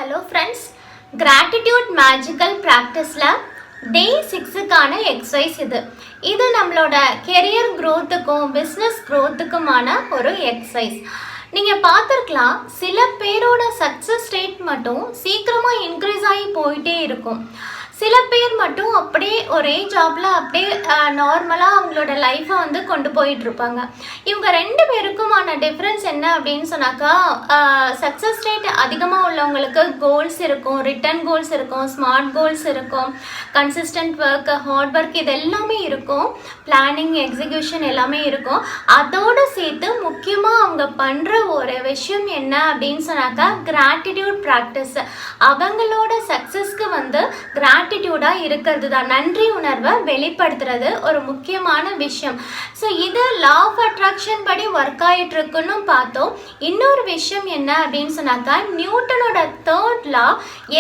Hello friends, gratitude magical practiceல day 6க்கான exercise இது நம்மளோட career growthக்கும் business growthக்குமான ஒரு exercise. நீங்க பார்த்திருக்கலாம் சில பேரோட success rate மட்டும் சீக்கிரமா increase ஆகி போயிட்டே இருக்கும். சில பேர் மட்டும் அப்படியே ஒரே ஜாப்ல அப்படியே நார்மலாக அவங்களோட லைஃப்பை வந்து கொண்டு போயிட்டு இருப்பாங்க. இவங்க ரெண்டு பேருக்குமான டிஃப்ரென்ஸ் என்ன அப்படின்னு சொன்னாக்கா, சக்ஸஸ் ரேட் அதிகமாக உள்ளவங்களுக்கு கோல்ஸ் இருக்கும், ரிட்டன் கோல்ஸ் இருக்கும், ஸ்மார்ட் கோல்ஸ் இருக்கும், கன்சிஸ்டன்ட் ஒர்க், ஹார்ட் ஒர்க் இது எல்லாமே இருக்கும், பிளானிங் எக்ஸிக்யூஷன் எல்லாமே இருக்கும். அதோடு சேர்த்து முக்கியமாக அவங்க பண்ணுற ஒரு விஷயம் என்ன அப்படின்னு சொன்னாக்கா, கிராட்டிடியூட் ப்ராக்டிஸ். அவங்களோட சக்ஸஸ்க்கு வந்து கிராட்டிடியூடாக இருக்கிறது தான், நன்றி உணர்வை வெளிப்படுத்துறது ஒரு முக்கியமான விஷயம். ஸோ இது லா ஆஃப் அட்ராக்ஷன் படி ஒர்க் ஆகிட்டு இருக்குன்னு பார்த்தோம். இன்னொரு விஷயம் என்ன அப்படின்னு சொன்னாக்கா, நியூட்டனோட third law,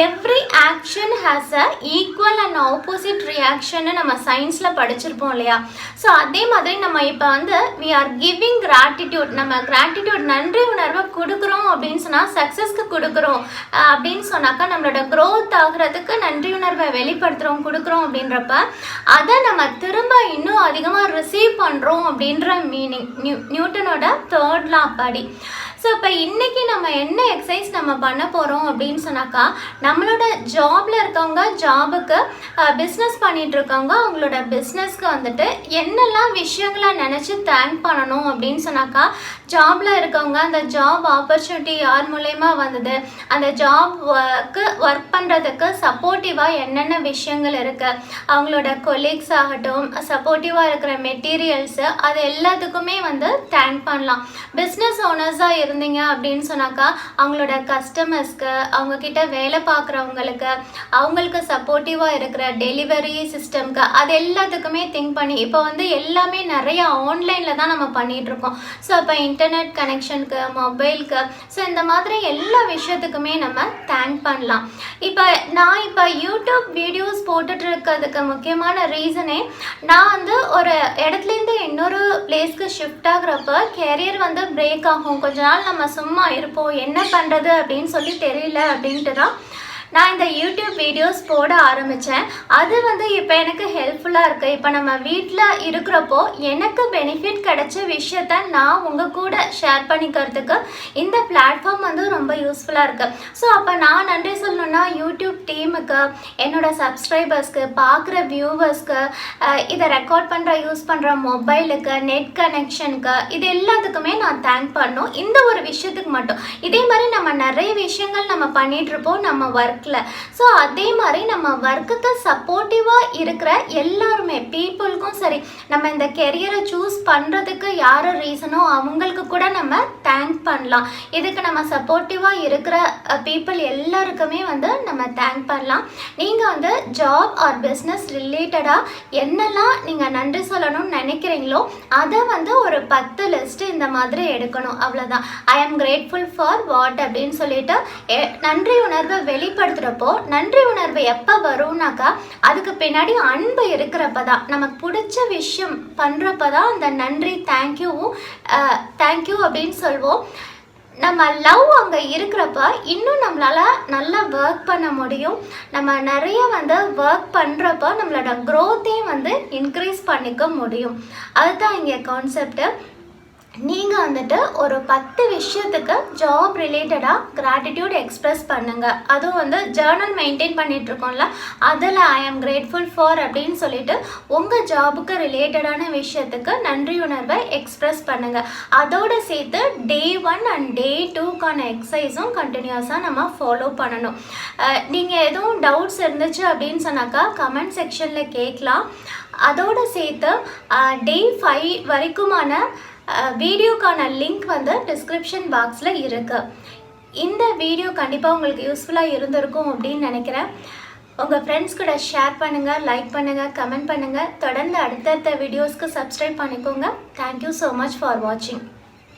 every action has a equal and opposite reaction நம்ம சயின்ஸில் படிச்சிருப்போம் இல்லையா? ஸோ அதே மாதிரி நம்ம இப்போ வந்து வி ஆர் கிவிங் கிராட்டிடியூட், நம்ம கிராட்டிடியூட் நன்றி உணர்வை கொடுக்குறோம் அப்படின்னு சொன்னால், சக்ஸஸ்க்கு கொடுக்குறோம் அப்படின்னு சொன்னாக்கா, நம்மளோட க்ரோத் ஆகிறதுக்கு நன்றி உணர்வை வெளிப்படுத்துகிறோம் கொடுக்குறோம் அப்படின்றப்ப அதை நம்ம திரும்ப இன்னும் அதிகமாக ரிசீவ் பண்ணுறோம் அப்படின்ற மீனிங் நியூட்டனோட தேர்ட் லா படி. ஸோ இப்போ இன்றைக்கி நம்ம என்ன எக்ஸசைஸ் நம்ம பண்ண போகிறோம் அப்படின்னு சொன்னாக்கா, நம்மளோட ஜாபில் இருக்கவங்க ஜாபுக்கு, பிஸ்னஸ் பண்ணிகிட்ருக்கவங்க அவங்களோட பிஸ்னஸ்க்கு வந்துட்டு என்னெல்லாம் விஷயங்களை நினச்சி தேங்க் பண்ணணும் அப்படின்னு சொன்னாக்கா, ஜாபில் இருக்கவங்க அந்த ஜாப் ஆப்பர்ச்சுனிட்டி யார் மூலயமா வந்தது, அந்த ஜாப் ஒர்க் பண்ணுறதுக்கு சப்போர்ட்டிவாக என்னென்ன விஷயங்கள் இருக்குது, அவங்களோட கொலீக்ஸ் ஆகட்டும், சப்போர்ட்டிவாக இருக்கிற மெட்டீரியல்ஸு, அது எல்லாத்துக்குமே வந்து தேங்க் பண்ணலாம். பிஸ்னஸ் ஓனர்ஸாக இருந்தீங்க அப்படின்னு சொன்னாக்கா, அவங்களோட கஸ்டமர்ஸ்க்கு, அவங்கக்கிட்ட வேலை பார்க்குறவங்களுக்கு, அவங்களுக்கு சப்போர்ட்டிவாக இருக்கிற டெலிவரி சிஸ்டம்க்கு, அது எல்லாத்துக்குமே திங்க் பண்ணி, இப்போ வந்து எல்லாமே நிறைய ஆன்லைனில் தான் நம்ம பண்ணிகிட்ருக்கோம். ஸோ இப்போ இன்டர்நெட் கனெக்ஷனுக்கு, மொபைலுக்கு, ஸோ இந்த மாதிரி எல்லா விஷயத்துக்குமே நம்ம தேங்க் பண்ணலாம். நான் இப்போ யூடியூப் வீடியோஸ் போட்டுட்டு இருக்கிறதுக்கு முக்கியமான ரீசனே, நான் வந்து ஒரு இடத்துலேருந்து இன்னொரு பிளேஸ்க்கு ஷிஃப்ட் ஆகுறப்ப கேரியர் வந்து பிரேக் ஆகும், கொஞ்ச நாள் நம்ம சும்மா இருப்போம், என்ன பண்ணுறது அப்படின்னு சொல்லி தெரியல அப்படின்ட்டு தான் நான் இந்த யூடியூப் வீடியோஸ் போட ஆரம்பித்தேன். அது வந்து இப்போ எனக்கு ஹெல்ப்ஃபுல்லாக இருக்குது. இப்போ நம்ம வீட்டில் இருக்கிறப்போ எனக்கு பெனிஃபிட் கிடைச்ச விஷயத்த நான் உங்கள் கூட ஷேர் பண்ணிக்கிறதுக்கு இந்த பிளாட்ஃபார்ம் வந்து ரொம்ப யூஸ்ஃபுல்லாக இருக்குது. ஸோ அப்போ நான் நன்றி சொல்லணுன்னா யூடியூப் டீமுக்கு, என்னோடய சப்ஸ்கிரைபர்ஸ்க்கு, பார்க்குற வியூவர்ஸ்க்கு, இதை ரெக்கார்ட் பண்ணுற யூஸ் பண்ணுற மொபைலுக்கு, நெட் கனெக்ஷனுக்கு, இது எல்லாத்துக்குமே நான் தேங்க் பண்ணணும். இந்த ஒரு விஷயத்துக்கு மட்டும். இதே மாதிரி நம்ம நிறைய விஷயங்கள் நம்ம பண்ணிகிட்ருப்போம் நம்ம ஒர்க். ஸோ அதே மாதிரி நம்ம ஒர்க்குக்கு சப்போர்ட்டிவாக இருக்கிற எல்லாருமே பீப்புளுக்கும் சரி, நம்ம இந்த கெரியரை சூஸ் பண்ணுறதுக்கு யார் ரீசனோ அவங்களுக்கு கூட நம்ம தேங்க் பண்ணலாம். இதுக்கு நம்ம சப்போர்ட்டிவாக இருக்கிற பீப்புள் எல்லாருக்குமே வந்து நம்ம தேங்க் பண்ணலாம். நீங்கள் வந்து ஜாப் ஆர் பிஸ்னஸ் ரிலேட்டடாக என்னெல்லாம் நீங்கள் நன்றி சொல்லணும்னு நினைக்கிறீங்களோ அதை வந்து ஒரு 10 லிஸ்ட்டு இந்த மாதிரி எடுக்கணும். அவ்வளோதான். ஐ ஆம் கிரேட்ஃபுல் ஃபார் வாட் அப்படின்னு சொல்லிட்டு நன்றி உணர்வை வெளிப்படுத்துகிறப்போ, நன்றி உணர்வு எப்போ வரும்னாக்கா, அதுக்கு பின்னாடி அன்பு இருக்கிறப்ப தான், நமக்கு பிடிச்ச விஷயம் பண்ணுறப்ப தான் அந்த நன்றி தேங்க்யூ அப்படின்னு சொல்வோம். நம்ம லவ் அங்கே இருக்கிறப்ப இன்னும் நம்மளால் நல்லா ஒர்க் பண்ண முடியும். நம்ம நிறைய வந்து ஒர்க் பண்ணுறப்ப நம்மளோட க்ரோத்தையும் வந்து இன்க்ரீஸ் பண்ணிக்க முடியும். அதுதான் இங்கே கான்செப்டு. நீங்கள் வந்துட்டு ஒரு 10 விஷயத்துக்கு ஜாப் ரிலேட்டடாக கிராட்டிடியூட் எக்ஸ்ப்ரெஸ் பண்ணுங்கள். அதுவும் வந்து ஜேர்னல் மெயின்டைன் பண்ணிகிட்ருக்கோம்ல, அதில் ஐ ஆம் கிரேட்ஃபுல் ஃபார் அப்படின்னு சொல்லிட்டு உங்கள் ஜாபுக்கு ரிலேட்டடான விஷயத்துக்கு நன்றி உணர்வை எக்ஸ்ப்ரெஸ் பண்ணுங்கள். அதோடு சேர்த்து Day 1 அண்ட் Day 2க்கான எக்ஸசைஸும் கண்டினியூஸாக நம்ம ஃபாலோ பண்ணணும். நீங்கள் எதுவும் டவுட்ஸ் இருந்துச்சு அப்படின்னு சொன்னாக்கா கமெண்ட் செக்ஷனில் கேட்கலாம். அதோடு சேர்த்து Day 5 வரைக்குமான வீடியோக்கான லிங்க் வந்து டிஸ்கிரிப்ஷன் பாக்ஸில் இருக்குது. இந்த வீடியோ கண்டிப்பாக உங்களுக்கு யூஸ்ஃபுல்லாக இருந்திருக்கும் அப்படின்னு நினைக்கிறேன். உங்கள் ஃப்ரெண்ட்ஸ் கூட ஷேர் பண்ணுங்கள், லைக் பண்ணுங்கள், கமெண்ட் பண்ணுங்கள். தொடர்ந்து அடுத்தடுத்த வீடியோஸ்க்கு சப்ஸ்கிரைப் பண்ணிக்கோங்க. தேங்க்யூ ஸோ மச் ஃபார் வாட்சிங்.